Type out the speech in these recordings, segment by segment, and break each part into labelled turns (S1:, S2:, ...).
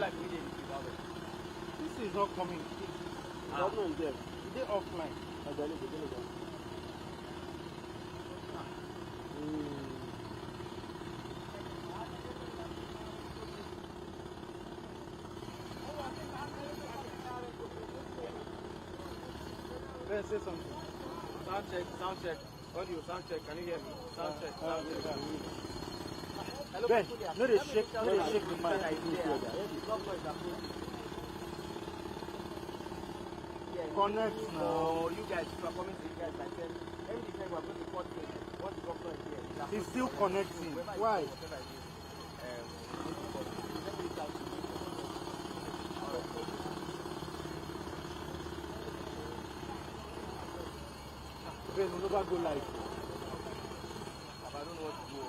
S1: like immediately without it.
S2: This is not coming. Government is there. They offline. Let's say something.
S1: Sound check. Audio, sound check. Can you hear me? Sound check. Hello,
S2: Ben, no they shake the mic. Connect now.
S1: So you guys are coming to you guys. I said, every time we're going to court case, what the doctor is here.
S2: He's still connecting. Why? Ben, we'll never go live.
S1: I don't know what to do.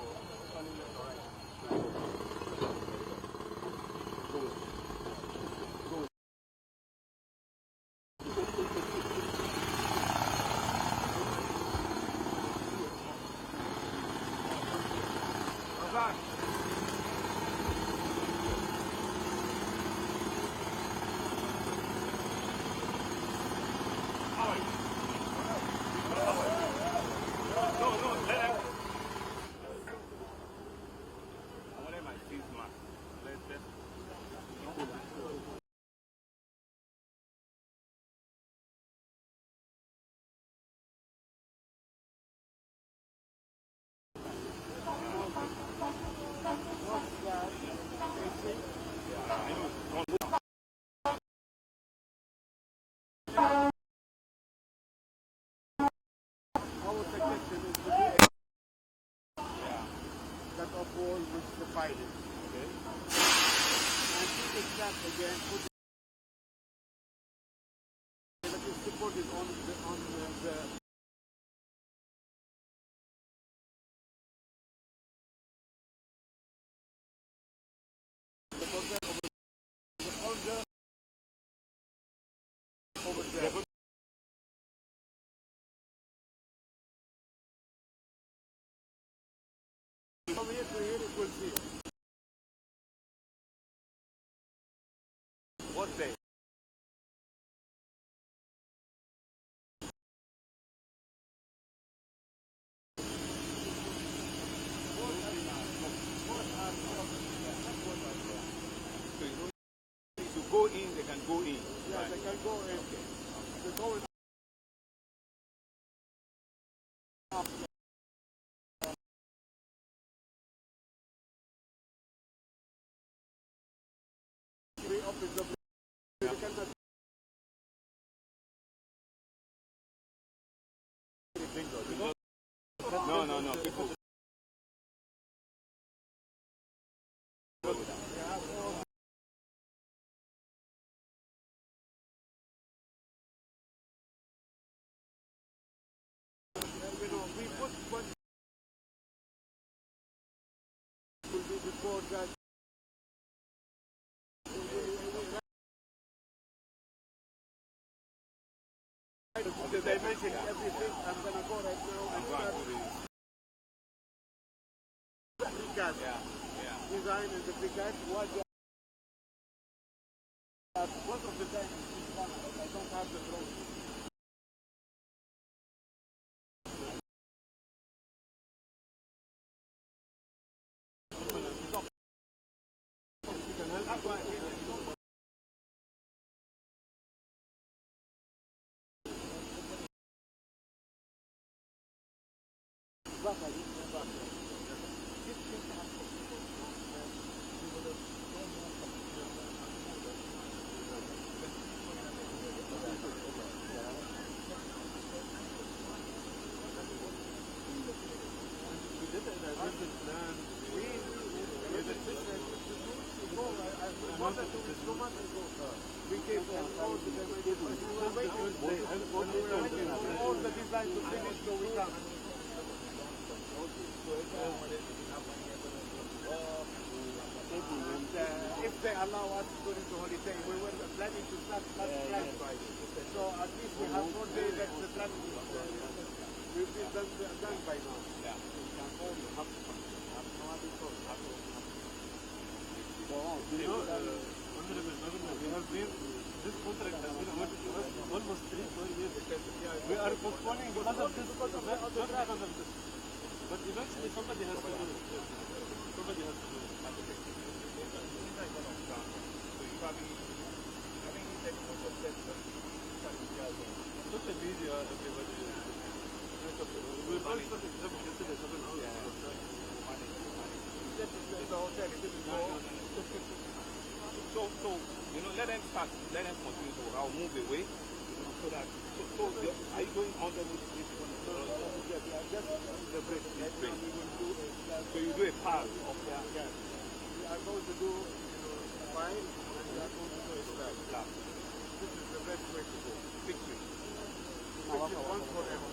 S2: From here to here, it will see.
S1: What day? To go in, they can go in.
S2: Yeah, right. They can go in. The goal is
S1: No. People
S2: we put what will be before that. They mentioned everything. I'm going to go right now and start precast. Design and the precast. Most of the time it's fun, but I don't have the drawing. All the design to finish so we can. And if they allow us to go into holiday, we were planning to start last Friday. So at least we have 4 days that the traffic will be done by now.
S1: You know,
S3: Social media, everybody is. We're both something yesterday, 7 hours.
S1: So, you know, let them start, let them continue to I'll move away, you know, so that, are you going on the this? So you do a part of their,
S2: We are going to do, fine, and we are going to do Islam. This is the best way to go.
S1: victory.
S2: Victory once forever.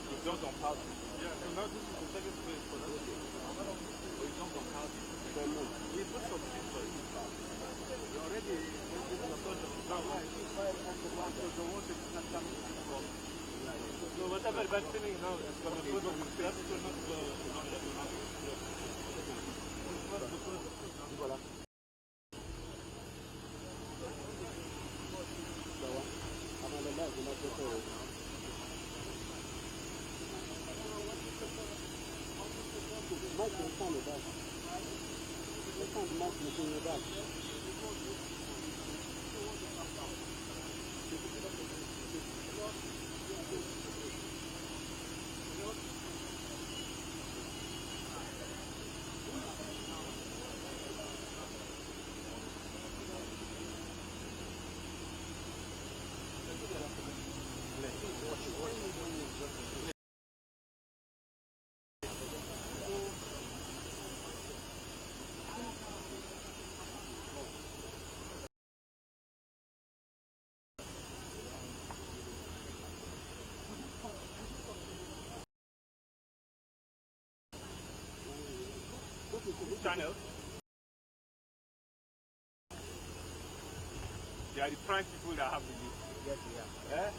S1: You jumped on party.
S3: Yeah, so now this is the second place for us.
S1: You jumped on party.
S3: We put some things for it.
S2: We already went to the front of the ground. The water is not coming from.
S3: So whatever that's sitting now is going to put on the that's
S1: Channel. They are the prime people that have the youth.
S2: Yes, we are.
S1: Eh?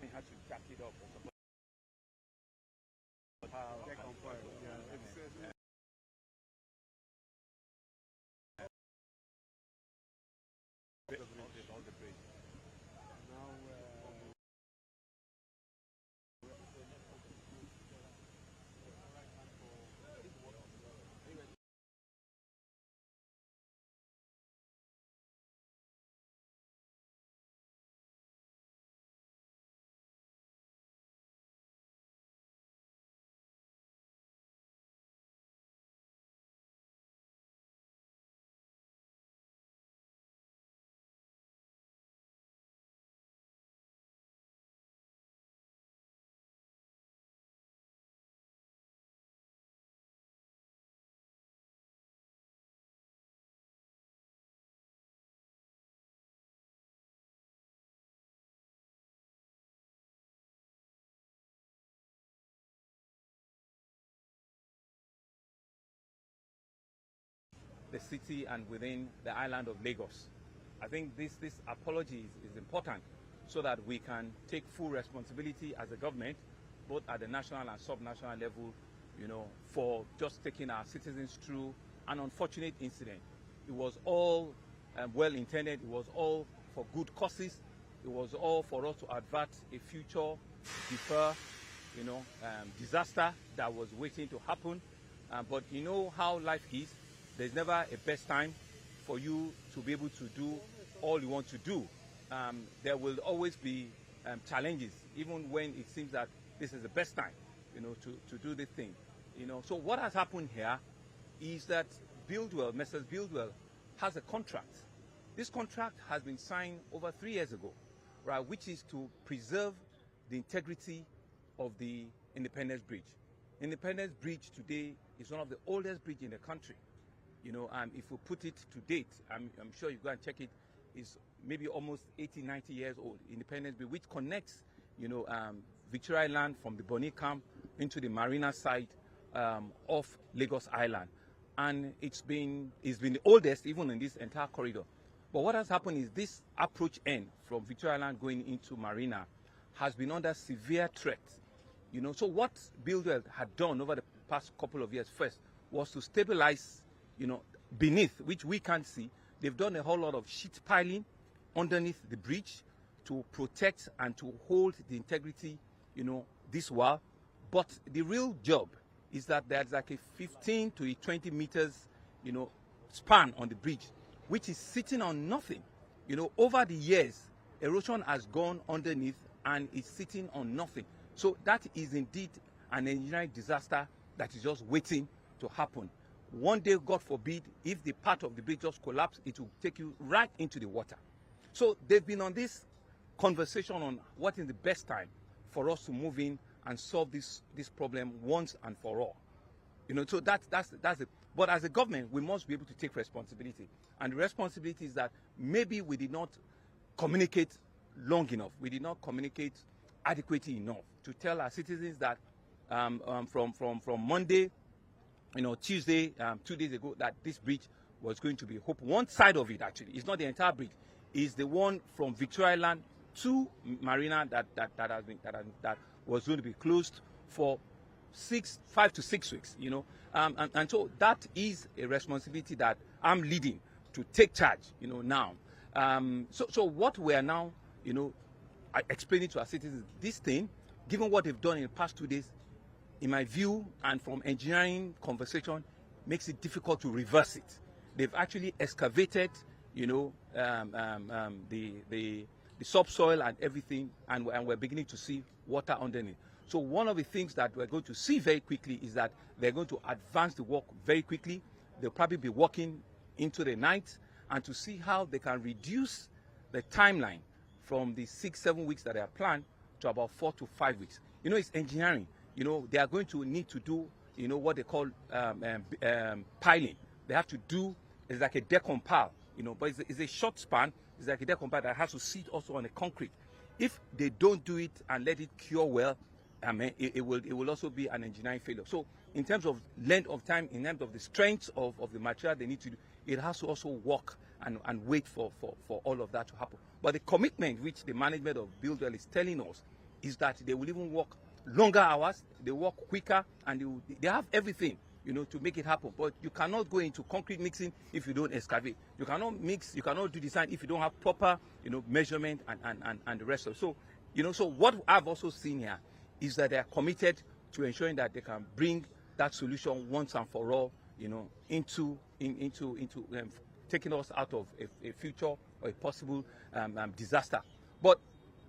S1: They had to jack it up.
S2: Check on fire. Yeah, it's
S1: All the bridge.
S2: now.
S1: The city and within the island of Lagos. I think this apology is important so that we can take full responsibility as a government, both at the national and sub-national level, you know, for just taking our citizens through an unfortunate incident. It was all well intended. It was all for good causes. It was all for us to avert a future defer, disaster that was waiting to happen. But you know how life is. There's never a best time for you to be able to do all you want to do. There will always be challenges, even when it seems that this is the best time, to do this thing. So what has happened here is that Messrs. Buildwell, has a contract. This contract has been signed over 3 years ago, right, which is to preserve the integrity of the Independence Bridge. Independence Bridge today is one of the oldest bridges in the country. You know, if we put it to date, I'm sure you go and check it, it's maybe almost 80, 90 years old. Independence Bridge, which connects, you know, Victoria Island from the Bonny Camp into the marina side of Lagos Island. And it's been the oldest even in this entire corridor. But what has happened is this approach end from Victoria Island going into Marina has been under severe threat. You know, so what Buildwell had done over the past couple of years first was to stabilize, you know, beneath, which we can't see. They've done a whole lot of sheet piling underneath the bridge to protect and to hold the integrity, you know, this while. But the real job is that there's like a 15 to 20 meters, you know, span on the bridge, which is sitting on nothing. You know, over the years, erosion has gone underneath and is sitting on nothing. So that is indeed an engineering disaster that is just waiting to happen. One day, God forbid, if the part of the bridge just collapses, it will take you right into the water. So they've been on this conversation on what is the best time for us to move in and solve this problem once and for all. You know, so that's it. But as a government, we must be able to take responsibility. And the responsibility is that maybe we did not communicate long enough. We did not communicate adequately enough to tell our citizens that from Monday, you know, Tuesday, 2 days ago, that this bridge was going to be open. One side of it, actually, it's not the entire bridge. Is the one from Victoria Island to Marina that was going to be closed for 5 to 6 weeks. You know, and so that is a responsibility that I'm leading to take charge. You know, now. So what we are now, you know, explaining to our citizens, this thing, given what they've done in the past 2 days, in my view, and from engineering conversation, makes it difficult to reverse it. They've actually excavated, you know, the subsoil and everything, and we're beginning to see water underneath. So one of the things that we're going to see very quickly is that they're going to advance the work very quickly. They'll probably be working into the night, and to see how they can reduce the timeline from the 6-7 weeks that they are planned to about 4 to 5 weeks. You know, it's engineering. You know, they are going to need to do, you know, what they call piling. They have to do, it's like a decompile, you know, but it's a short span. It's like a decompile that has to sit also on the concrete. If they don't do it and let it cure well, I mean, it will also be an engineering failure. So in terms of length of time, in terms of the strength of the material they need to do, it has to also work and wait for all of that to happen. But the commitment which the management of Buildwell is telling us is that they will even work longer hours, they work quicker, and they have everything, you know, to make it happen. But you cannot go into concrete mixing if you don't excavate. You cannot mix, you cannot do design if you don't have proper, you know, measurement and the rest of it. So, you know, so what I've also seen here is that they are committed to ensuring that they can bring that solution once and for all, you know, into taking us out of a future or a possible disaster. But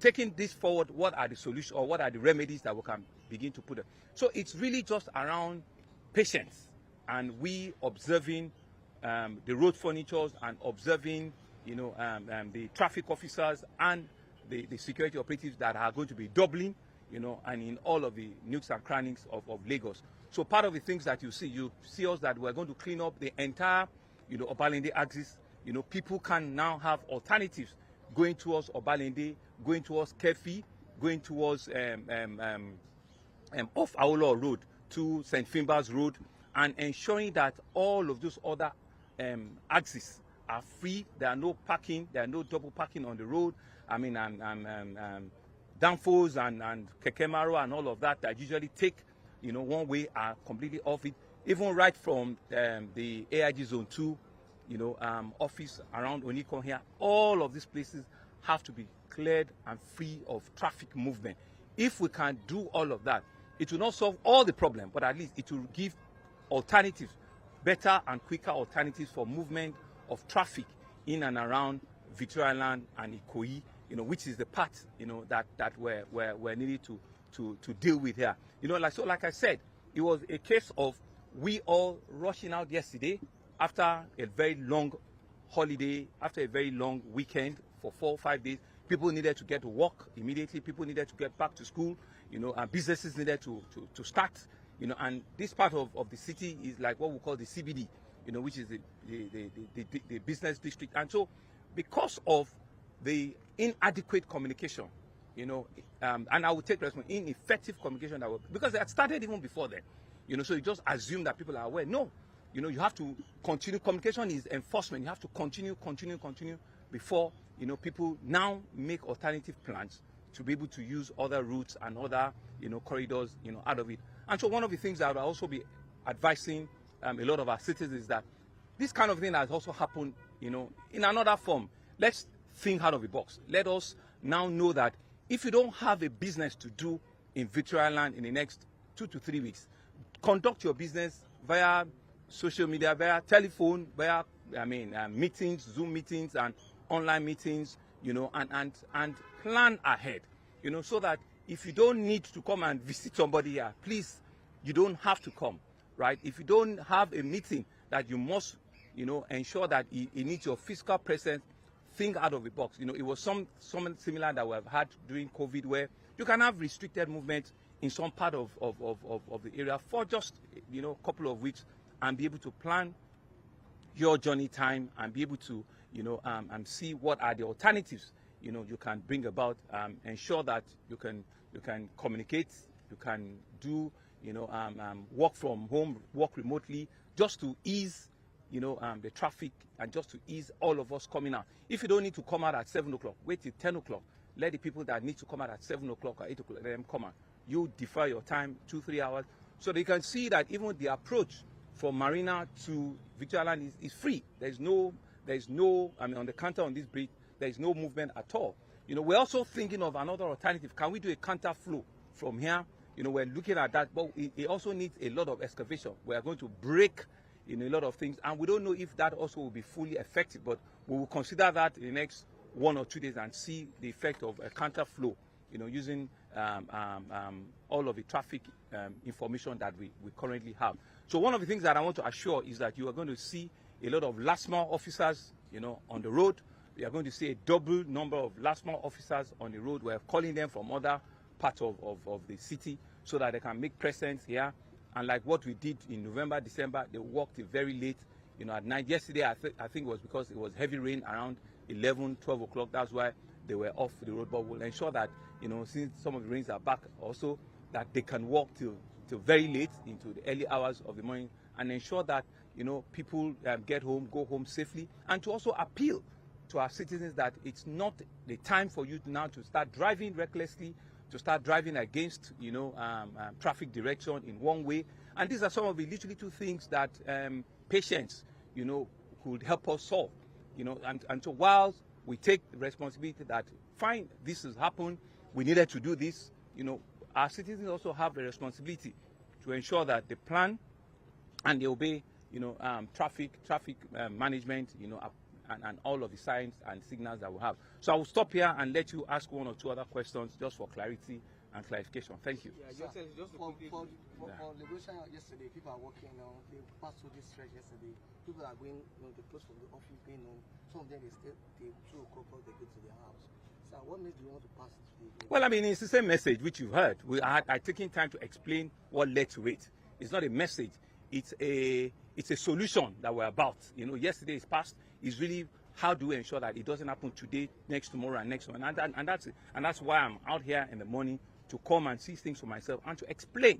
S1: taking this forward, what are the solutions or what are the remedies that we can begin to put in? So it's really just around patience and we observing the road furnitures and observing, you know, the traffic officers and the security operatives that are going to be doubling, you know, and in all of the nooks and crannies of Lagos. So part of the things that you see us that we're going to clean up the entire, you know, Obalende axis. You know, people can now have alternatives going towards Obalende, going towards Kefi, going towards off Aolo Road to St. Finbar's Road, and ensuring that all of those other axes are free. There are no parking, there are no double parking on the road. I mean, Danfos and Kekemaro and all of that usually take, you know, one way are completely off it. Even right from the AIG Zone 2, you know, office around Onikon here, all of these places have to be cleared and free of traffic movement. If we can do all of that, it will not solve all the problem, but at least it will give alternatives, better and quicker alternatives for movement of traffic in and around Victoria Island and Ikoyi, you know, which is the part, you know, that we're needed to deal with here. You know, like I said, it was a case of we all rushing out yesterday after a very long holiday, after a very long weekend for 4 or 5 days, people needed to get to work immediately. People needed to get back to school, and businesses needed to start, and this part of the city is like what we call the CBD, which is the business district. And so because of the inadequate communication, and I would take responsibility, ineffective communication, because they had started even before then, so you just assume that people are aware. No, you have to continue. Communication is enforcement. You have to continue before, people now make alternative plans to be able to use other routes and other, corridors, out of it. And so one of the things that I'll also be advising a lot of our citizens is that this kind of thing has also happened, in another form. Let's think out of the box. Let us now know that if you don't have a business to do in Victoria land in the next 2 to 3 weeks, conduct your business via social media, via telephone, via meetings, Zoom meetings and online meetings, and plan ahead, so that if you don't need to come and visit somebody here, please, you don't have to come, right? If you don't have a meeting that you must, ensure that it needs your physical presence, think out of the box. It was something similar that we have had during COVID, where you can have restricted movement in some part of the area for just, a couple of weeks, and be able to plan your journey time and be able to, and see what are the alternatives, you can bring about, ensure that you can communicate, you can do, work from home, work remotely, just to ease, the traffic, and just to ease all of us coming out. If you don't need to come out at 7 o'clock, wait till 10 o'clock. Let the people that need to come out at 7 o'clock or 8 o'clock, let them come out. You defer your time 2-3 hours, so they can see that even the approach from Marina to Victoria Land is free. There's no, on the counter on this bridge, there is no movement at all. We're also thinking of another alternative. Can we do a counter flow from here? We're looking at that, but it also needs a lot of excavation. We are going to break, a lot of things, and we don't know if that also will be fully effective, but we will consider that in the next 1 or 2 days and see the effect of a counter flow, using all of the traffic information that we currently have. So one of the things that I want to assure is that you are going to see a lot of last mile officers, on the road. We are going to see a double number of last mile officers on the road. We are calling them from other parts of the city so that they can make presence here. And like what we did in November, December, they worked very late, at night. Yesterday, I think it was because it was heavy rain around 11, 12 o'clock. That's why they were off the road. But we'll ensure that, since some of the rains are back also, that they can walk till very late into the early hours of the morning, and ensure that, people get home, go home safely, and to also appeal to our citizens that it's not the time for you now to start driving recklessly, to start driving against, traffic direction in one way. And these are some of the literally 2 things that patience, could help us solve, and so while we take the responsibility that, fine, this has happened, we needed to do this, our citizens also have the responsibility to ensure that they plan and they obey, traffic management, and all of the signs and signals that we have. So I will stop here and let you ask 1 or 2 other questions just for clarity and clarification. Thank you.
S4: Yeah, just for Lagosians yesterday, people are walking now. They passed through this stretch yesterday. People are going, they close from the office, going home. Some of them, they 2 o'clock, they go to their house. So what message do you want to pass today?
S1: Well, it's the same message which you've heard. I taking time to explain what led to it. It's not a message. It's a solution that we're about. Yesterday is past. It's really how do we ensure that it doesn't happen today, next tomorrow, and next one. And that's why I'm out here in the morning to come and see things for myself and to explain,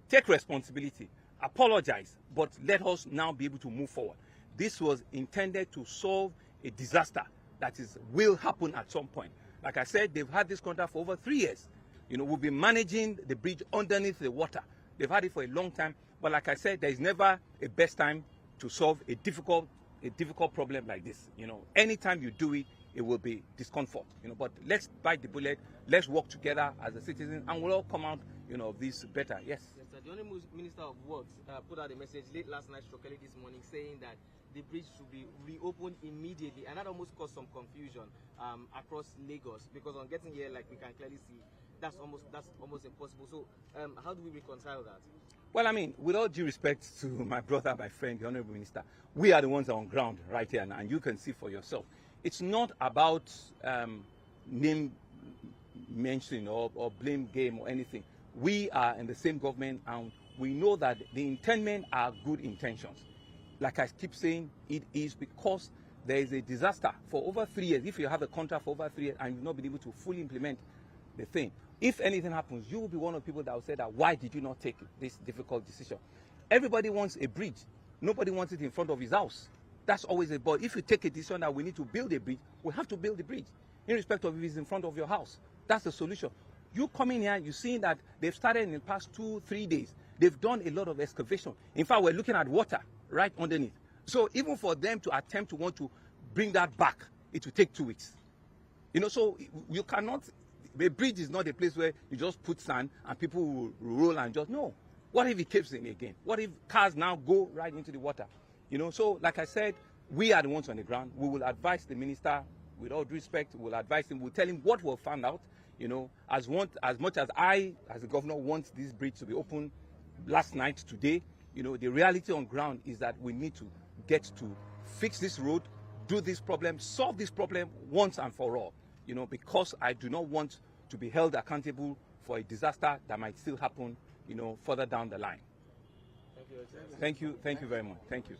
S1: take responsibility, apologize, but let us now be able to move forward. This was intended to solve a disaster that will happen at some point. Like I said, they've had this contract for over 3 years. We've been managing the bridge underneath the water. They've had it for a long time. But like I said, there is never a best time to solve a difficult problem like this. Anytime you do it, it will be discomfort. But let's bite the bullet. Let's work together as a citizen, and we'll all come out, of this better. Yes.
S4: Yes, sir. The only Minister of Works put out a message late last night, struck early this morning, saying that the bridge should be reopened immediately, and that almost caused some confusion across Lagos, because on getting here, like we can clearly see, that's almost impossible. So how do we reconcile that?
S1: Well, I mean, with all due respect to my brother, my friend, the Honorable Minister, we are the ones on ground right here, and you can see for yourself. It's not about name mentioning or blame game or anything. We are in the same government, and we know that the intentment are good intentions. Like I keep saying, it is because there is a disaster for over 3 years. If you have a contract for over 3 years and you've not been able to fully implement the thing, if anything happens, you will be one of the people that will say that, why did you not take this difficult decision? Everybody wants a bridge. Nobody wants it in front of his house. That's always a but. If you take a decision that we need to build a bridge, we have to build the bridge, irrespective of if it's in front of your house. That's the solution. You come in here, you're seeing that they've started in the past 2-3 days. They've done a lot of excavation. In fact, we're looking at water right underneath. So even for them to attempt to want to bring that back, it will take 2 weeks. You know, so you cannot, a bridge is not a place where you just put sand and people will roll and just, no. What if it caves in again? What if cars now go right into the water? You know, so like I said, we are the ones on the ground. We will advise the minister with all due respect. We'll advise him. We'll tell him what we've found out. You know, as much as I, as the governor, want this bridge to be open last night, today, you know, the reality on ground is that we need to get to fix this road, do this problem, solve this problem once and for all. You know, because I do not want to be held accountable for a disaster that might still happen, you know, further down the line.
S3: Thank you.
S1: Thank you very much. Thank you.